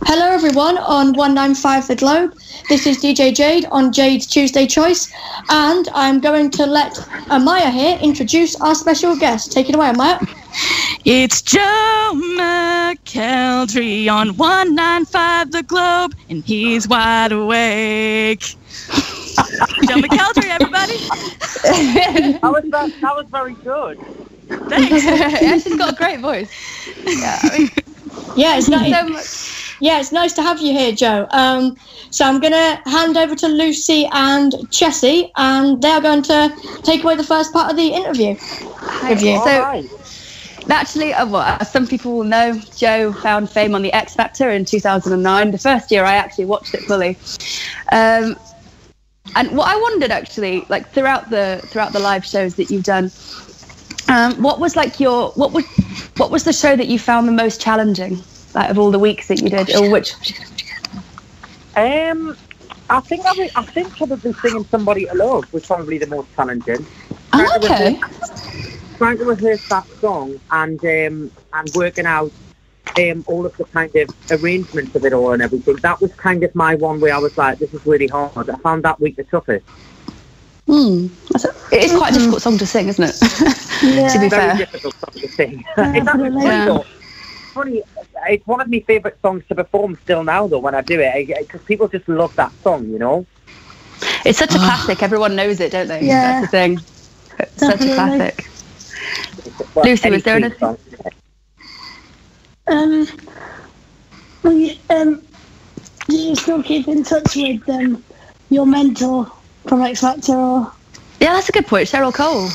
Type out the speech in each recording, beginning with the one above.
Hello everyone on 195TheGlobe. This is DJ Jade on Jade's Tuesday Choice, and I'm going to let Amaya here introduce our special guest. Take it away, Amaya. It's Joe Mcelderry on 195TheGlobe, and he's wide awake. Joe Mcelderry, everybody. That was very good. Thanks. Yeah, she's got a great voice. Yeah, I mean, it's nice. so much. Yeah, it's nice to have you here, Joe. So I'm going to hand over to Lucy and Chessie, and they're going to take away the first part of the interview with you. So, naturally, as some people will know, Joe found fame on the X Factor in 2009, the first year I actually watched it fully. And what I wondered, actually, like throughout the live shows that you've done, what was like what was the show that you found the most challenging? Like, of all the weeks that you did, or which? I think probably singing "Somebody to Love" was probably the most challenging. Okay. Trying to rehearse that song and working out all of the kind of arrangements of it all and everything. That was kind of my one where I was like, this is really hard. I found that week the toughest. It is quite a difficult song to sing, isn't it? Yeah. To be Very fair. difficult song to sing. It's actually funny though. Funny, it's one of my favourite songs to perform still now though when I do it, because people just love that song, you know. It's such a classic. Everyone knows it, don't they? Yeah. That's the thing. It's such a classic. Well, Lucy, was there any anything? Do you still keep in touch with your mentor from X Factor? Or? Yeah, that's a good point. Cheryl Cole.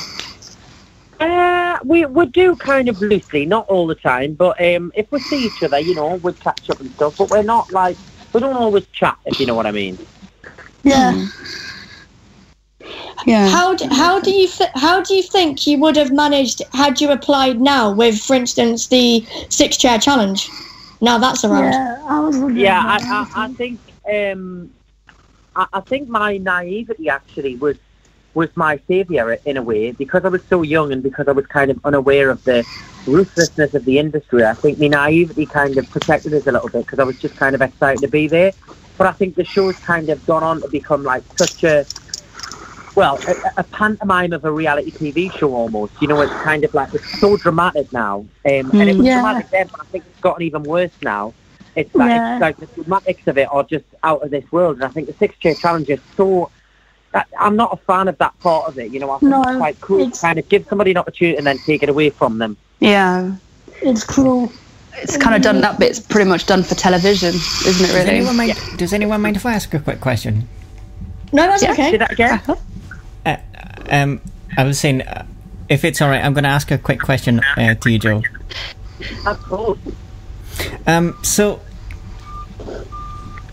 We do kind of loosely, not all the time, but if we see each other, you know, we'd catch up and stuff, but we're not like, we don't always chat, if you know what I mean. Yeah. Yeah. How do you think you would have managed had you applied now with, for instance, the 6-chair challenge? Now that's around. Yeah, I was wondering. Yeah, I think my naivety actually was my saviour in a way, because I was so young and because I was kind of unaware of the ruthlessness of the industry. I think my naivety kind of protected us a little bit because I was just kind of excited to be there. But I think the show's kind of gone on to become like such a pantomime of a reality TV show almost. You know, it's kind of like, it's so dramatic now. And it was dramatic then, but I think it's gotten even worse now. It's like the dramatics of it are just out of this world. And I think the 6-chair challenge is so... I'm not a fan of that part of it, you know. I think it's quite cool to kind of give somebody an opportunity and then take it away from them. Yeah. It's cruel. It's kind of done, that bit's pretty much done for television, isn't it, really? Does anyone mind if I ask a quick question? No, that's okay. Do that again? I was saying, if it's alright, I'm going to ask a quick question to you, Joe. Of course. So,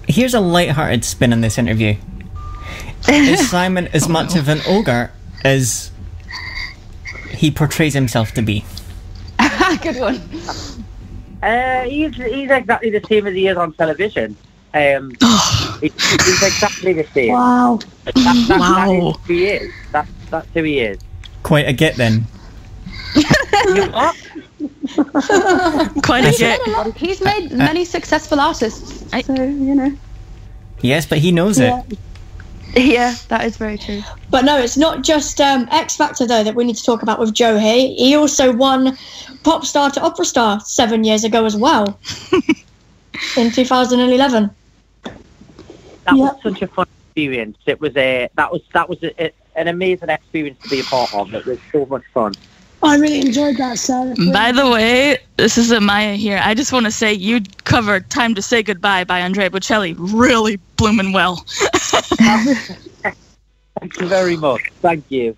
here's a light-hearted spin on this interview. Is Simon as much of an ogre as he portrays himself to be? Good one. He's exactly the same as he is on television. He's exactly the same. Wow. That is who he is. That's who he is. Quite a get then. You what? Quite a get. He's made many successful artists, so, you know. Yes, but he knows it. Yeah, that is very true. But no, it's not just X Factor, though, that we need to talk about with Joe here. He also won Pop Star to Opera Star 7 years ago as well, in 2011. That was such a fun experience. It was that was an amazing experience to be a part of. It was so much fun. I really enjoyed that, so. By the way, this is Amaya here. I just want to say you covered Time to Say Goodbye by Andrea Bocelli really bloomin' well. Thank you very much. Thank you.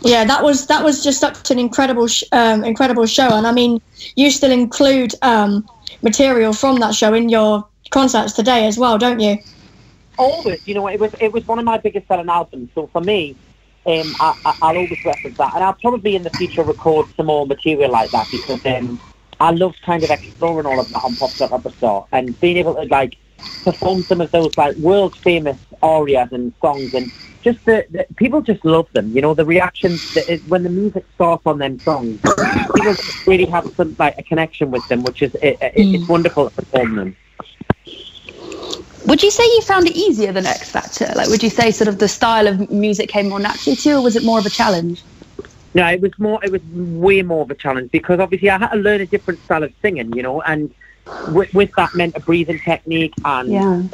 Yeah, that was just such an incredible show. And I mean, you still include material from that show in your concerts today as well, don't you? Always. You know, it was one of my biggest selling albums. So for me, I'll always reference that, and I'll probably in the future record some more material like that, because I love kind of exploring all of that on Pop Star Opera Star, and being able to like perform some of those like world famous arias and songs, and just the people just love them. You know, the reactions when the music starts on them songs, people really have some like a connection with them, which is it's wonderful to perform them. Would you say you found it easier than X Factor? Like, would you say sort of the style of music came more naturally to you, or was it more of a challenge? No, it was way more of a challenge, because obviously I had to learn a different style of singing, you know, and with that meant a breathing technique and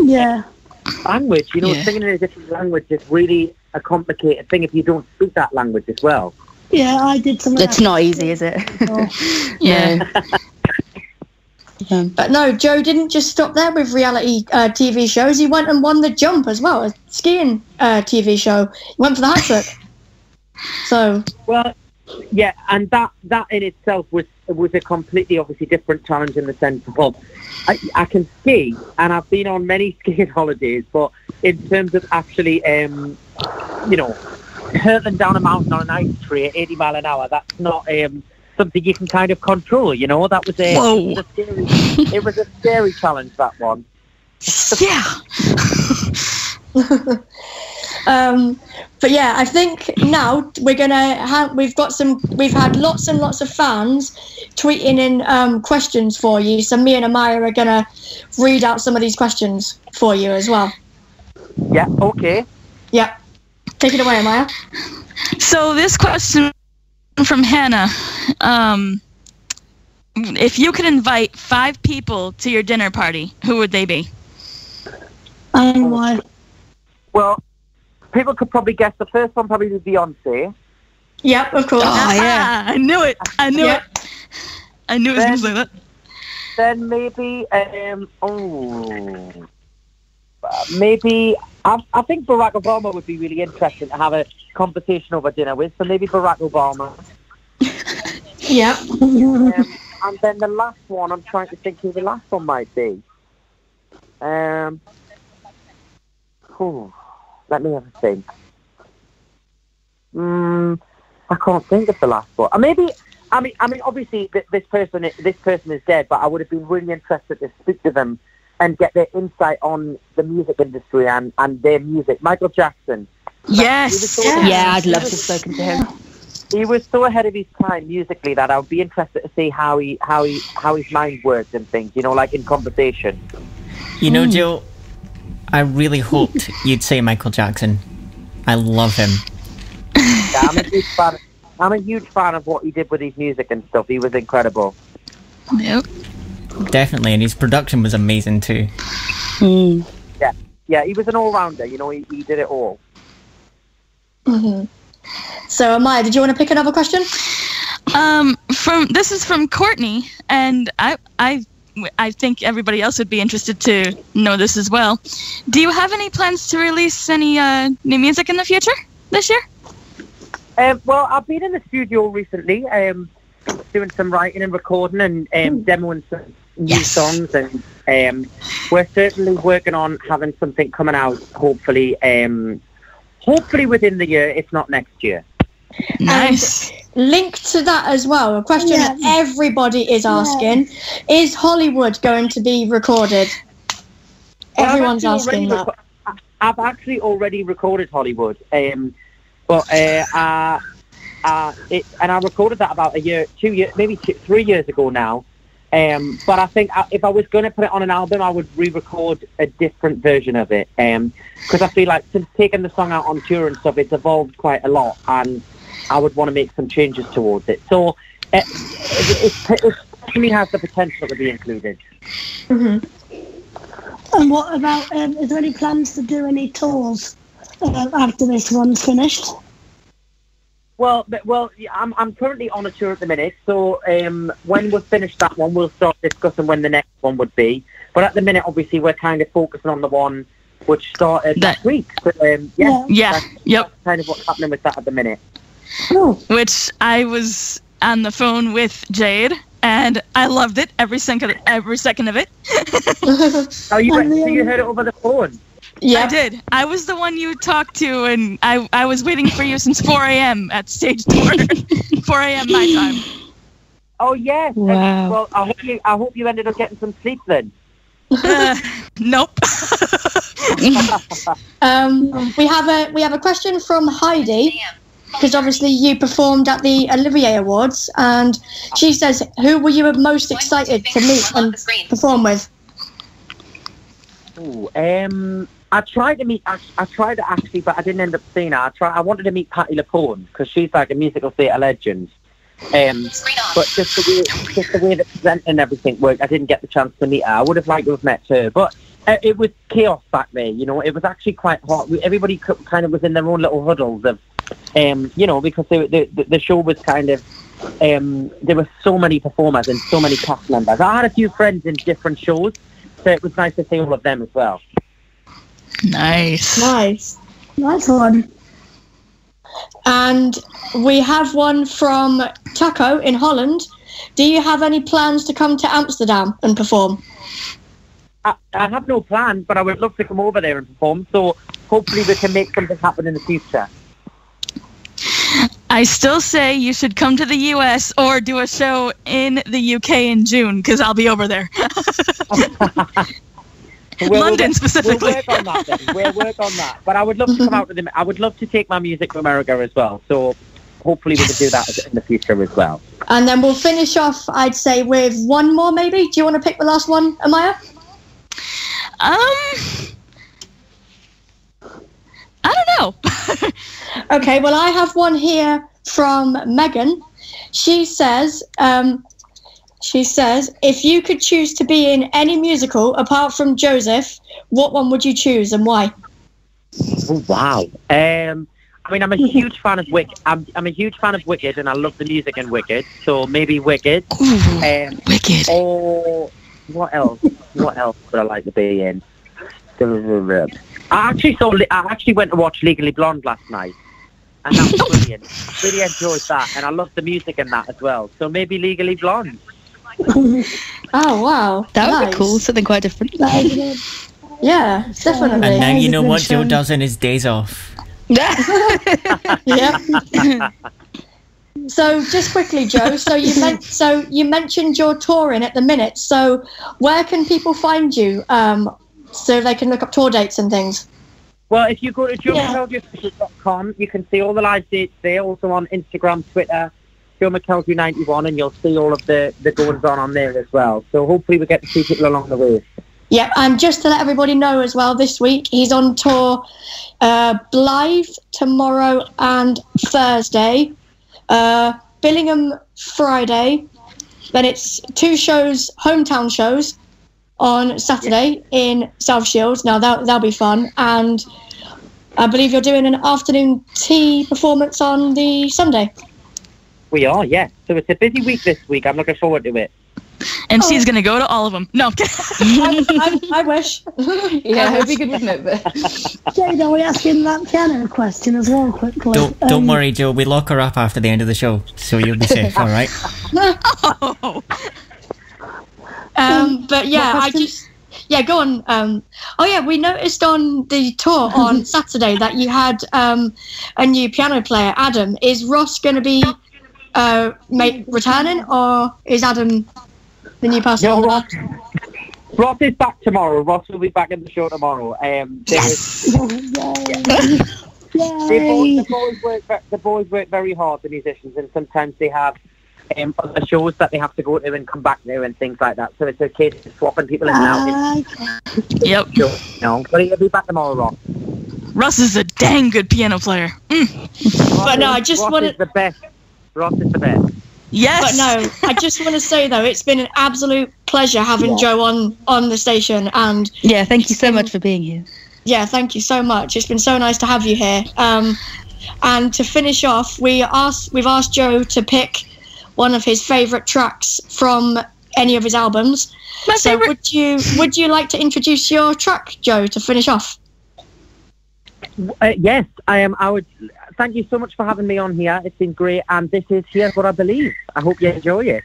language. You know, singing in a different language is really a complicated thing if you don't speak that language as well. Yeah, I did some. It's not easy, is it? Yeah. But no, Joe didn't just stop there with reality TV shows. He went and won the jump as well, a skiing TV show. He went for the hat trick. So well, yeah, and that in itself was a completely obviously different challenge in the sense of I can ski, and I've been on many skiing holidays, but in terms of actually you know, hurtling down a mountain on an ice tree at 80 mile an hour, that's not something you can kind of control, you know. That was it was a scary challenge, that one. Yeah. But yeah, I think now we've had lots and lots of fans tweeting in questions for you, so me and Amaya are gonna read out some of these questions for you as well. Yeah, okay. Yeah, take it away, Amaya. So this question from Hannah, if you could invite 5 people to your dinner party, who would they be? Why? Well, people could probably guess the first one probably was Beyonce. Yep, of course. Oh, yeah. I knew it. I knew it. I knew it was going to say that. Then maybe, maybe, I think Barack Obama would be really interesting to have a conversation over dinner with, so maybe Barack Obama. Yeah. And then the last one, I'm trying to think who the last one might be. Let me have a think. I can't think of the last one. Maybe, I mean, obviously this person is dead, but I would have been really interested to speak to them and get their insight on the music industry and their music. Michael Jackson. Yes. I'd love to have spoken to him. He was so ahead of his time musically that I would be interested to see how his mind works and things. You know, like in conversation. You know, Jill, I really hoped you'd say Michael Jackson. I love him. Yeah, I'm a huge fan of what he did with his music and stuff. He was incredible. Yep. Definitely, and his production was amazing too. Yeah, he was an all-rounder. You know, he did it all. Mm-hmm. So, Amaya, did you want to pick another question? This is from Courtney, and I think everybody else would be interested to know this as well. Do you have any plans to release any new music in the future this year? Well, I've been in the studio recently, doing some writing and recording and demoing some new songs, and we're certainly working on having something coming out, hopefully within the year, if not next year. Nice. And linked to that as well, a question that everybody is asking, is Hollywood going to be recorded? Everyone's asking that. I've actually already recorded Hollywood, and I recorded that about 3 years ago now. But I think if I was going to put it on an album, I would re-record a different version of it. Because I feel like since taking the song out on tour and stuff, it's evolved quite a lot, and I would want to make some changes towards it. So it definitely has the potential to be included. Mm-hmm. And what about, is there any plans to do any tours after this one's finished? Well, I'm currently on a tour at the minute, so when we've finished that one, we'll start discussing when the next one would be. But at the minute, obviously, we're kind of focusing on the one which started last week. So, that's kind of what's happening with that at the minute. Oh. Which I was on the phone with Jade, and I loved it every second of it. So you heard it over the phone? Yeah, I did. I was the one you talked to, and I was waiting for you since 4 a.m. at stage tour. 4 a.m. my time. Oh yes. Wow. Well, I hope you ended up getting some sleep then. Nope. We have a question from Heidi, because obviously you performed at the Olivier Awards, and she says, who were you most excited to meet and perform with? Ooh, I tried to actually, but I didn't end up seeing her. I wanted to meet Patti LuPone, because she's like a musical theatre legend. But just the way the present and everything worked, I didn't get the chance to meet her. I would have liked to have met her, but it was chaos back there. You know, it was actually quite hot. Everybody kind of was in their own little huddles of, you know, because the show was kind of, there were so many performers and so many cast members. I had a few friends in different shows, so it was nice to see all of them as well. Nice one. And we have one from Taco in Holland. Do you have any plans to come to Amsterdam and perform? I have no plans, but I would love to come over there and perform, so hopefully we can make something happen in the future. I still say you should come to the US or do a show in the UK in June, because I'll be over there. London specifically. We'll work on that then. We'll work on that. But I would love to come out to I would love to take my music to America as well. So hopefully we can do that in the future as well. And then we'll finish off, I'd say, with one more maybe. Do you want to pick the last one, Amaya? I don't know. Okay, well, I have one here from Megan. She says, if you could choose to be in any musical apart from Joseph, what one would you choose and why? Oh, wow. I mean, I'm a huge fan of Wicked. I'm a huge fan of Wicked, and I love the music in Wicked. So maybe Wicked. Wicked. Or what else? What else would I like to be in? I actually went to watch Legally Blonde last night, and that was brilliant. Really enjoyed that, and I love the music in that as well. So maybe Legally Blonde. Oh, wow. That would be cool, something quite different. Yeah, definitely. And now you know what Joe does in his days off. Yeah. So just quickly, Joe, so you mentioned you're touring at the minute, so where can people find you so they can look up tour dates and things? Well, if you go to joemckelderry.com, you can see all the live dates there, also on Instagram, Twitter, Joe McKelderry 91, and you'll see all of the goings on there as well. So hopefully we get to see people along the way. Yeah, and just to let everybody know as well, this week he's on tour Blythe tomorrow and Thursday, Billingham Friday, then it's 2 shows, hometown shows, on Saturday in South Shields. Now that'll be fun, and I believe you're doing an afternoon tea performance on the Sunday. We are, yes. So it's a busy week this week. I'm looking forward to it. And she's going to go to all of them. No. I wish. Yeah, it'd be good, wouldn't it? Jade, are we asking that piano question as well quickly? Don't worry, Joe. We lock her up after the end of the show, so you'll be safe, all right? But yeah, go on. We noticed on the tour on Saturday that you had a new piano player, Adam. Is Ross going to be returning, or is Adam the new person? No, Ross is back tomorrow. Ross will be back in the show tomorrow. The boys work very hard, the musicians, and sometimes they have other shows that they have to go to and come back to and things like that. So it's a case of swapping people in and out. Yep. No, but he'll be back tomorrow, Ross. Russ is a dang good piano player. But no, I just want to... Ross is the best. Ross is the best. Yes. But no, I just want to say, though, it's been an absolute pleasure having Joe on the station. And yeah, thank you so much for being here. Yeah, thank you so much. It's been so nice to have you here. And to finish off, we've asked Joe to pick one of his favourite tracks from any of his albums. So would you like to introduce your track, Joe, to finish off? Yes, I would. Thank you so much for having me on here. It's been great, and this is Here's What I Believe. I hope you enjoy it.